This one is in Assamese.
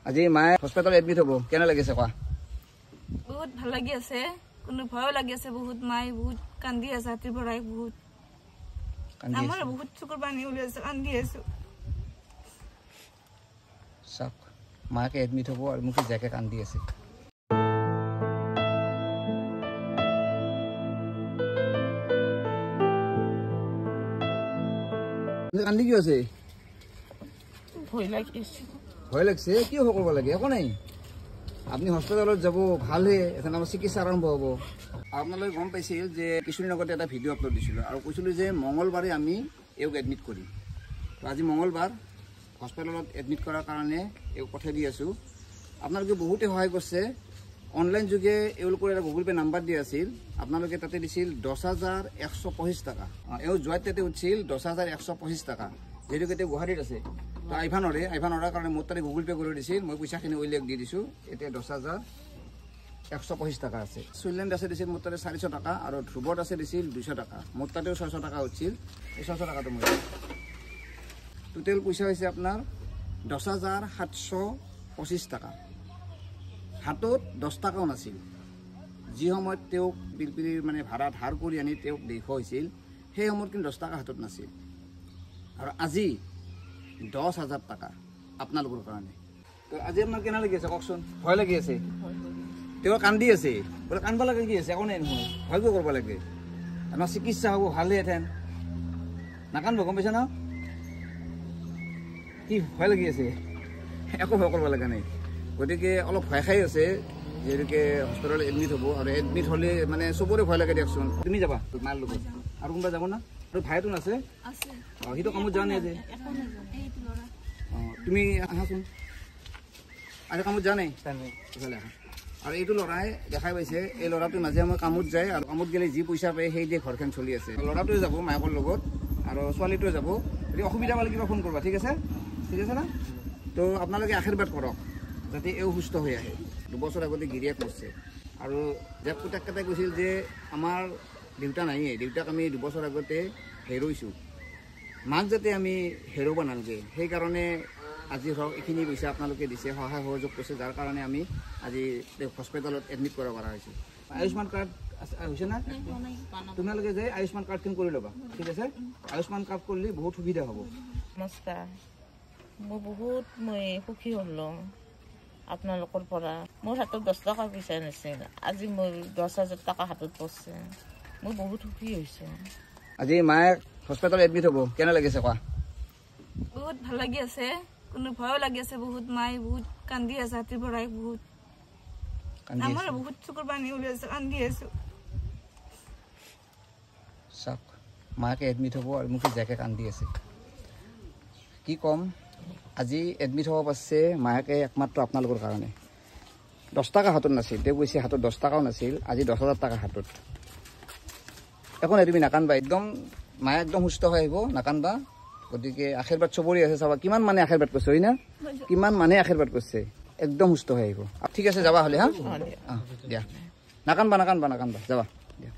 আজি মায়ে হস্পিটালত এডমিট হ'ব কেনে লাগিছে কোৱা বহুত ভাল লাগি আছে কোনো ভয় লাগি আছে বহুত মাই বহুত কান্দি আছে হাতিৰ পৰাই বহুত আমাৰ বহুত চকুৰ পানী ওলাইছে কান্দি আছো চাক মাকে এডমিট হ'ব আৰু মোক জেকে কান্দি আছে কান্দি কি আছে ভয় লাগছে কি হ'ব কৰিব লাগে একো নাই আপনি হস্পিটালত যাব ভাল হে এখন আমাৰ চিকিৎসা আৰম্ভ হ'ব আপোনালোকে গম পাইছিল যে কিছুদিন আগতে এটা ভিডিঅ' আপলোড দিছিলোঁ আৰু কৈছিলোঁ যে মঙলবাৰে আমি এওঁক এডমিট কৰিম তো আজি মঙলবাৰ হস্পিটালত এডমিট কৰাৰ কাৰণে এওঁক পঠাই দি আছোঁ আপোনালোকে বহুতে সহায় কৰিছে অনলাইন যোগে এওঁলোকৰ এটা গুগল পে' নাম্বাৰ দিয়া আছিল আপোনালোকে তাতে দিছিল 10,125 টকা এওঁ যোৱাত তাতে উঠিছিল 10,125 টকা যিহেতু এতিয়া গুৱাহাটীত আছে তো আইভা নৰাৰ কাৰণে মোৰ তাতে গুগল পে' কৰি দিছিল মই পইচাখিনি উল্লেখ দি দিছোঁ এতিয়া 10,125 টকা আছে চুইলেণ্ড আছে দিছিল মোৰ তাতে 400 টকা আৰু ধ্ৰুৱত আছে দিছিল 200 টকা মোৰ তাতেও 600 টকা উঠিছিল এই 600 টকাটো মই টোটেল পইচা হৈছে আপোনাৰ 10,725 টকা হাতত 10 টকাও নাছিল যি সময়ত তেওঁক পিলপিলিৰ মানে ভাড়া ধাৰ কৰি আনি তেওঁক দেখুৱাইছিল সেই সময়ত কিন্তু 10 টকা হাতত নাছিল আৰু আজি 10,000 টাকা আপোনালোকৰ কাৰণে তো আজি আপোনাৰ কেনে লাগি আছে কওকচোন ভয় লাগি আছে তেওঁ কান্দি আছে বোলে কান্দবা লাগে কি আছে একো নাই নহয় ভয় কৰিব লাগে আমাৰ চিকিৎসা হ'ব ভালহেঁতেন নাকান্দব গম পাইছে ন কি ভয় লাগি আছে একো ভয় কৰিব লগা নাই গতিকে অলপ ভয় খাই আছে যিহেতুকে হস্পিটেলত এডমিট হ'ব আৰু এডমিট হ'লে মানে চবৰে ভয় লাগে দিয়কচোন তুমি যাবা মাৰ লগত আৰু কোনোবা যাব না আৰু ভাইটো আছে অঁ সিটো কামত যোৱা নাই যে অঁ তুমি আহাচোন আজি কামত যোৱা নাই ইফালে আহা আৰু এইটো ল'ৰাই দেখাই পাইছে এই ল'ৰাটোৱে মাজে সময়ে কামত যায় আৰু কামত গ'লে যি পইচা পায় সেই দিয়ে ঘৰখন চলি আছে ল'ৰাটোৱে যাব মাকৰ লগত আৰু ছোৱালীটোৱে যাব যদি অসুবিধা পালে কিবা ফোন কৰিবা ঠিক আছে না তো আপোনালোকে আশীৰ্বাদ কৰক যাতে এও সুস্থ হৈ আহে 2 বছৰ আগতে গিৰিয়েক মৰিছে আৰু যাক পুতেককেইটাই কৈছিল যে আমাৰ দেউতা নাইয়ে দেউতাক আমি 2 বছৰ আগতে হেৰুৱাইছোঁ মাক যাতে আমি হেৰুৱাব নালাগে সেইকাৰণে আজি ধৰক এইখিনি পইচা আপোনালোকে দিছে সহায় সহযোগ কৰিছে যাৰ কাৰণে আমি আজি হস্পিটেলত এডমিট কৰিব পৰা হৈছে আয়ুষ্মান কাৰ্ড হৈছে না তোমালোকে যে আয়ুষ্মান কাৰ্ডখন কৰি ল'বা ঠিক আছে আয়ুষ্মান কাৰ্ড কৰিলে বহুত সুবিধা হ'ব নমস্কাৰ মই বহুত সুখী হ'লোঁ আপোনালোকৰ পৰা মোৰ হাতত 10 টকা পইচা নাছিল আজি মোৰ 10,000 টকা হাতত পৰছে মই বহুত সুখী হৈছোঁ আজি মায়ে হস্পিটালত এডমিট হ'ব কেনে লাগিছে কোৱা বহুত ভাল লাগি আছে কোনো ভয় লাগি আছে বহুত মাই বহুত কান্দি আছে হাতিৰ পৰাই বহুত আমাৰ বহুত চকুৰ পানী ওলাইছে কান্দি আছো চাওক মাকে এডমিট হ'ব আৰু মোক জেকে কান্দি আছে কি ক'ম আজি এডমিট হ'ব পাৰছে মাকে একমাত্ৰ আপোনালোকৰ কাৰণে 10 টকা হাতত নাছিল তেওঁ কৈছে হাতত 10 টকাও নাছিল আজি 10,000 টকা হাতত একো নাই তুমি নাকান্দবা একদম মায়ে একদম সুস্থ হৈ আহিব নাকান্দবা গতিকে আশীৰ্বাদ চবৰে আছে চাবা কিমান মানে আশীৰ্বাদ কৰিছে হয় না কিমান মানে আশীৰ্বাদ কৰিছে একদম সুস্থ হৈ আহিব ঠিক আছে যাবা হ'লে হা দিয়া নাকান্দবা যাবা দিয়া